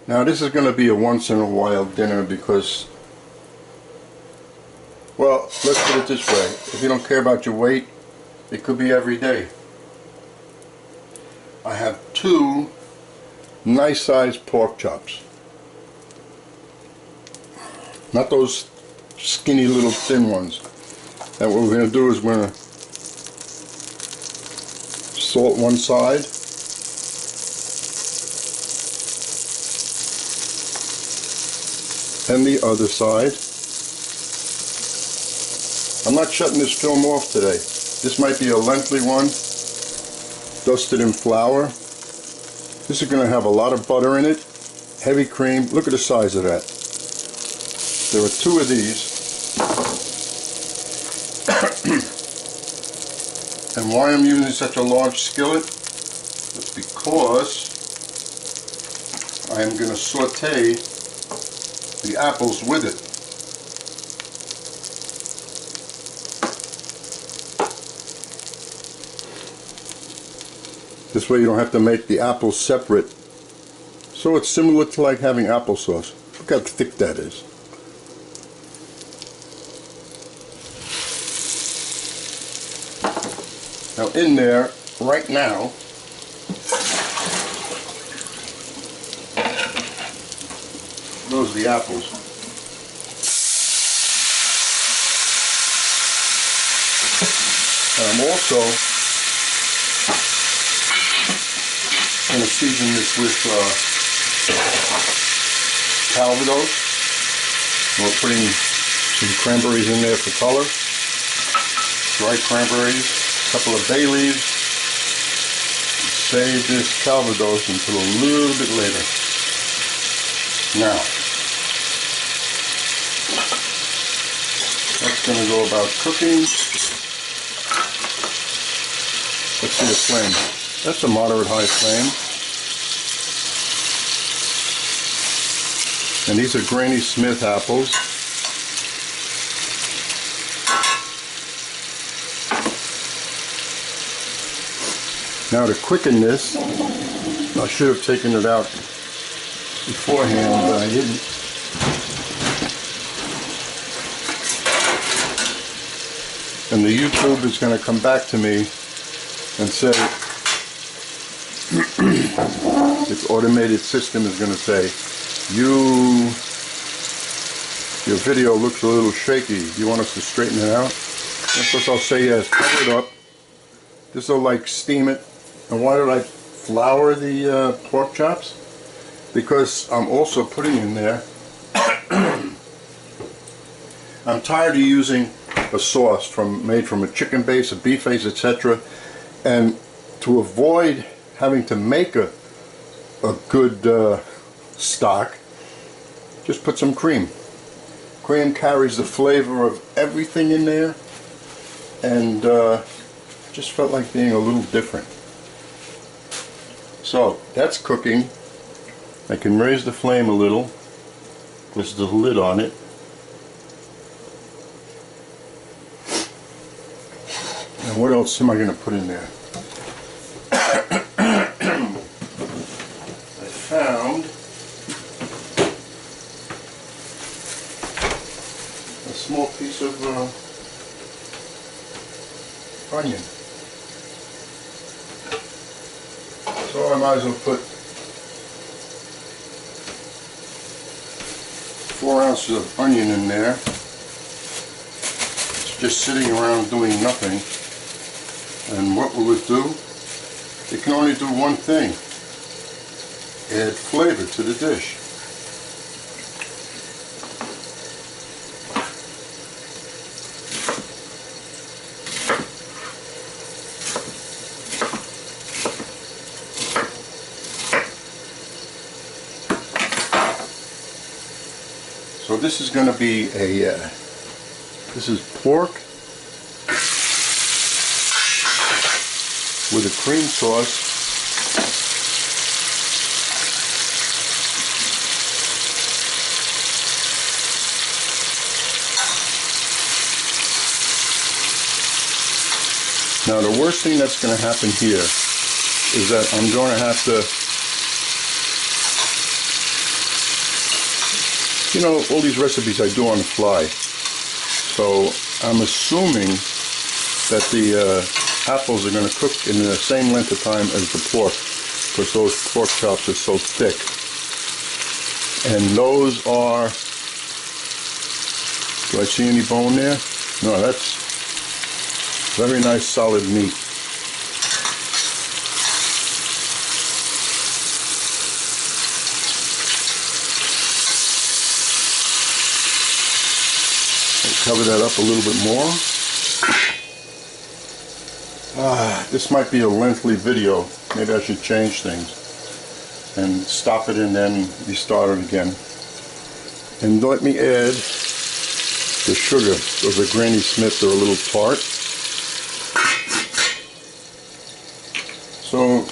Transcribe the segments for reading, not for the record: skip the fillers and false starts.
Now this is going to be a once in a while dinner because, well, let's put it this way. If you don't care about your weight, it could be every day. I have 2 nice sized pork chops. Not those skinny little thin ones. And what we're going to do is we're going to salt one side. And the other side. I'm not shutting this film off today. This might be a lengthy one, dusted in flour. This is going to have a lot of butter in it, heavy cream. Look at the size of that. There are 2 of these. And why I'm using such a large skillet? It's because I am going to saute the apples with it. This way you don't have to make the apples separate. So it's similar to like having applesauce. Look how thick that is. Now in there, right now, those are the apples. And I'm also going to season this with Calvados. And we're putting some cranberries in there for color. Dried cranberries, a couple of bay leaves. Save this Calvados until a little bit later. Now, that's going to go about cooking. Let's see the flame. That's a moderate high flame. And these are Granny Smith apples. Now to quicken this, I should have taken it out beforehand, but I didn't. And the YouTube is going to come back to me and say, its automated system is going to say, your video looks a little shaky. Do you want us to straighten it out? And of course I'll say yes, cover it up. This will like steam it. And why did I flour the pork chops? Because I'm also putting in there, I'm tired of using a sauce made from a chicken base, a beef base, etc. And to avoid having to make a good stock, just put some cream. Cream carries the flavor of everything in there, and just felt like being a little different. So that's cooking. I can raise the flame a little. There's the lid on it. And what else am I going to put in there? I found a small piece of onion. So I might as well put 4 ounces of onion in there. It's just sitting around doing nothing. And what will it do? It can only do one thing. Add flavor to the dish. So this is going to be a, this is pork with a cream sauce. Now the worst thing that's going to happen here is that I'm going to have to you know, all these recipes I do on the fly. So I'm assuming that the apples are going to cook in the same length of time as the pork, because those pork chops are so thick. And those are, do I see any bone there? No, that's very nice solid meat. Cover that up a little bit more. This might be a lengthy video. Maybe I should change things and stop it and then restart it again. And let me add the sugar. Those are Granny Smith. They're a little tart. So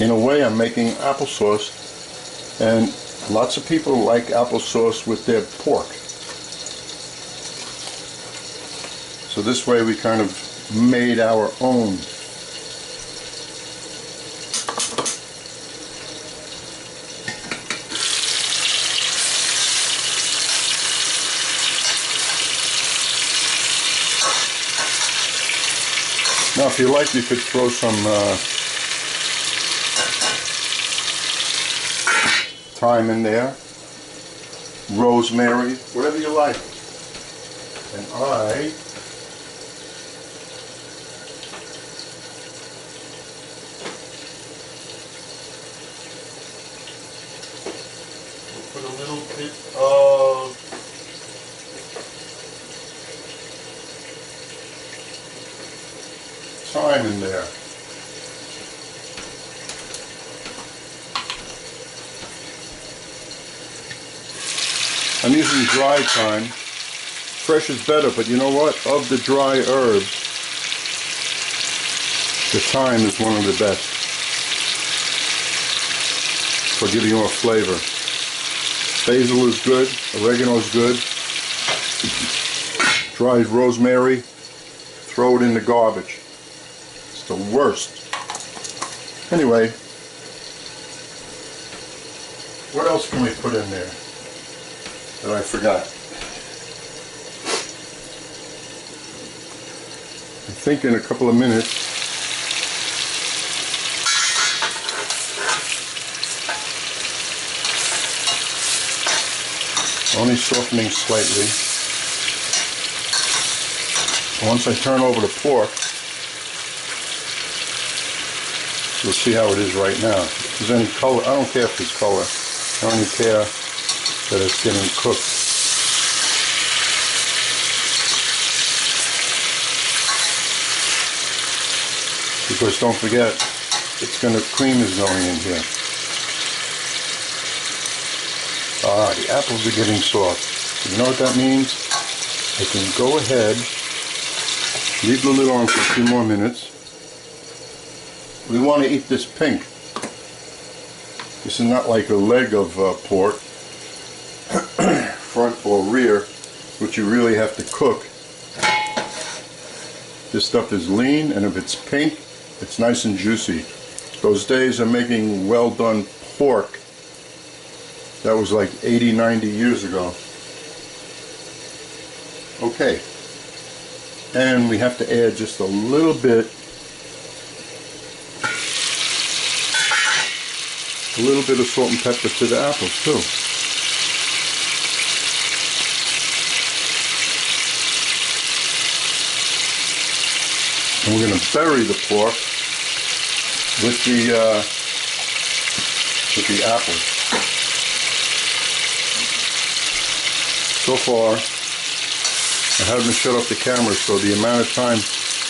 in a way I'm making applesauce, and lots of people like applesauce with their pork. So this way we kind of made our own. Now if you like, you could throw some thyme in there, rosemary, whatever you like. And I put a little bit of thyme in there. I'm using dry thyme. Fresh is better, but you know what? Of the dry herbs, the thyme is one of the best for giving you a flavor. Basil is good, oregano is good. Dried rosemary, throw it in the garbage. It's the worst. Anyway, what else can we put in there that I forgot? I think in a couple of minutes only softening slightly. Once I turn over the pork, you'll see how it is right now. If there's any color, I don't care if there's color. I only care that it's getting cooked. Because don't forget, cream is going in here. The apples are getting soft. You know what that means? I can go ahead, leave the lid on for a few more minutes. We want to eat this pink. This is not like a leg of pork, front or rear, which you really have to cook. This stuff is lean, and if it's pink, it's nice and juicy. Those days of making well done pork, that was like 80, 90 years ago. Okay. And we have to add just a little bit of salt and pepper to the apples too. And we're going to bury the pork with the apples. So far, I haven't shut off the camera, so the amount of time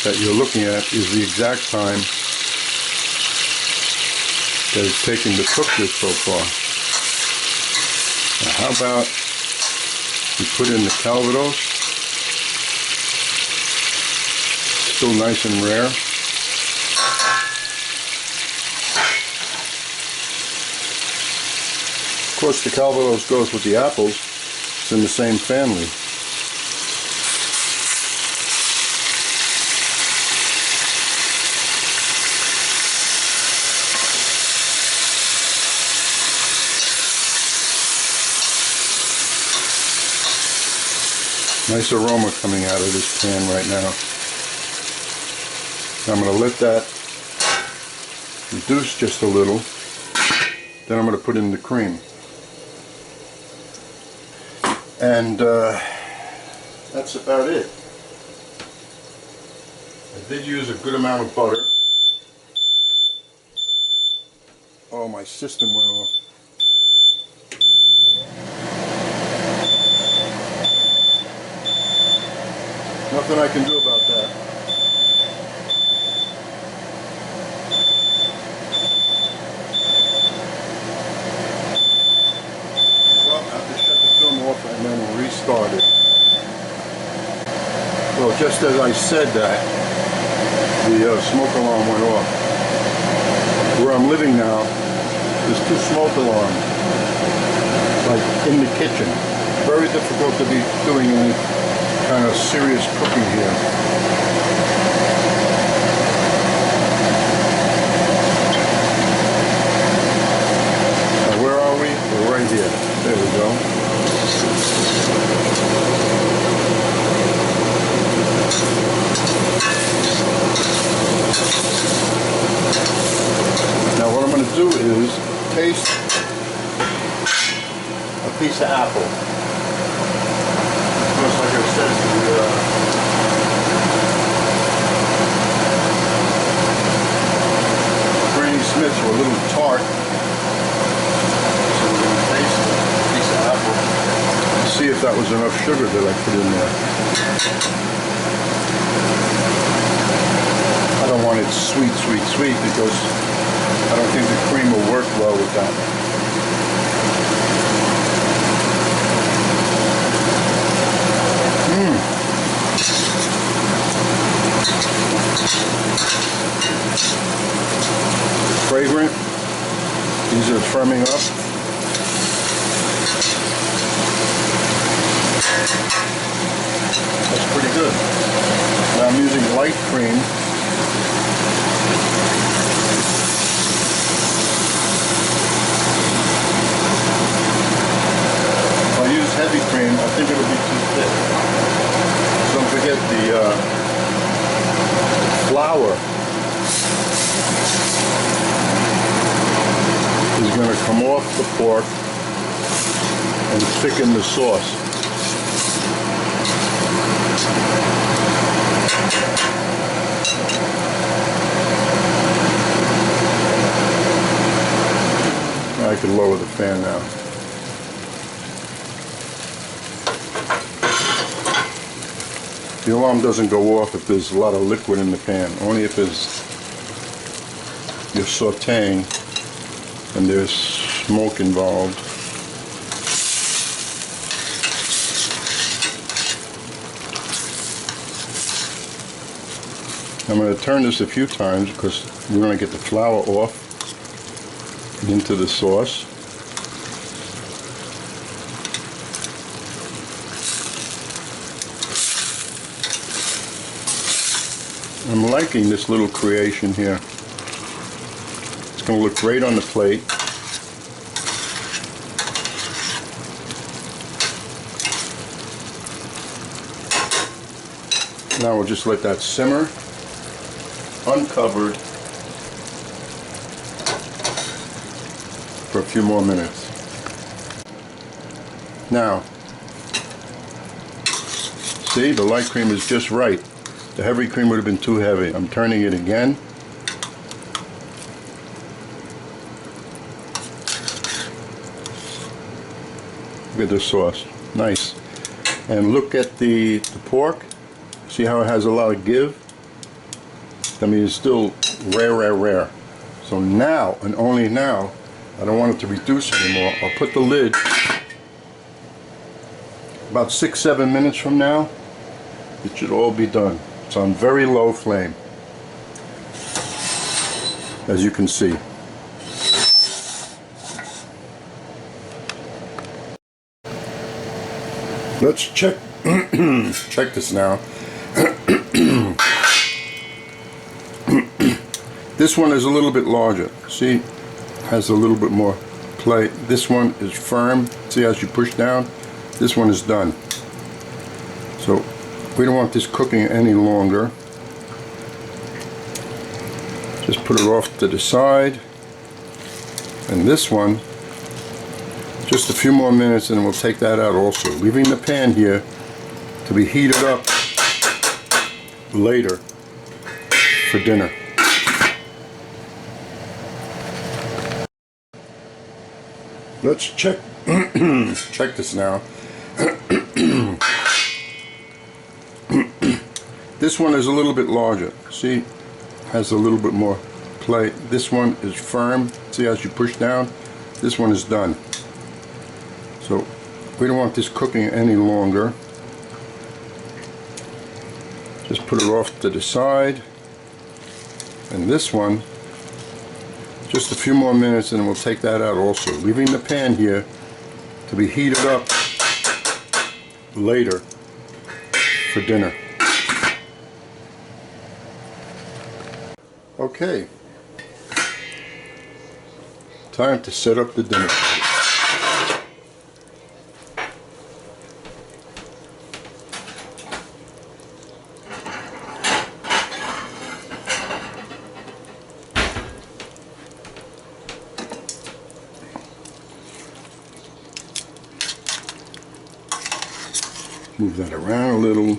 that you're looking at is the exact time that it's taken to cook this so far. Now how about we put in the Calvados, still nice and rare. Of course the Calvados goes with the apples. It's in the same family. Nice aroma coming out of this pan right now. I'm going to let that reduce just a little. Then I'm going to put in the cream. And that's about it. I did use a good amount of butter. Oh, my system went off. Nothing I can do about that. Well, I have to shut the film off and then restart it. Well, just as I said that, the smoke alarm went off. Where I'm living now, there's 2 smoke alarms, like in the kitchen. Very difficult to be doing any kind of serious cooking here. Now where are we? We're right here. There we go. Now what I'm going to do is taste a piece of apple. Just like I said, the Granny Smiths were a little tart. So we're going to taste a piece of apple and see if that was enough sugar that I put in there. I don't want it sweet, sweet, sweet because I don't think the cream will work well with that. Fragrant. These are firming up. That's pretty good. Now I'm using light cream. If I use heavy cream, I think it'll be too thick. Don't forget the flour is going to come off the pork and thicken the sauce. I can lower the fan now. The alarm doesn't go off if there's a lot of liquid in the pan, only if you're sauteing and there's smoke involved. I'm going to turn this a few times because we're going to get the flour off into the sauce. I'm liking this little creation here. It's going to look great on the plate. Now we'll just let that simmer, uncovered, for a few more minutes. Now, see, the light cream is just right. The heavy cream would have been too heavy. I'm turning it again. Look at this sauce. Nice. And look at the pork. See how it has a lot of give? I mean, it's still rare. So now, and only now, I don't want it to reduce anymore. I'll put the lid about 6-7 minutes from now. It should all be done. It's on very low flame, as you can see. Let's check check this now. This one is a little bit larger. See, has a little bit more play. This one is firm. See, as you push down, this one is done. So So we don't want this cooking any longer. Just put it off to the side. And this one, just a few more minutes and we'll take that out also, leaving the pan here to be heated up later for dinner. Let's check check this now. This one is a little bit larger. See, has a little bit more play. This one is firm. See, as you push down, this one is done. So we don't want this cooking any longer. Just put it off to the side. And this one, just a few more minutes and we'll take that out also, leaving the pan here to be heated up later for dinner. Okay, time to set up the dinner. Move that around a little.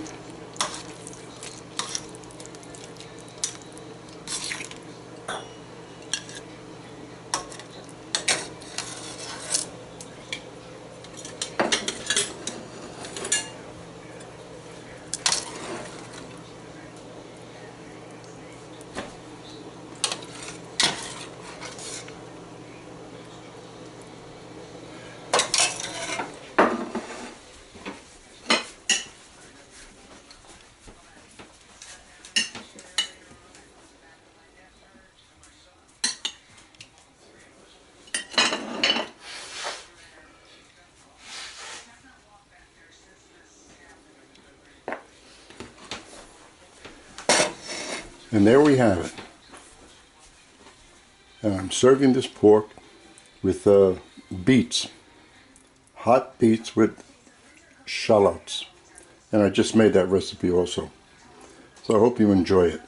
And there we have it. And I'm serving this pork with beets, hot beets with shallots. And I just made that recipe also. So I hope you enjoy it.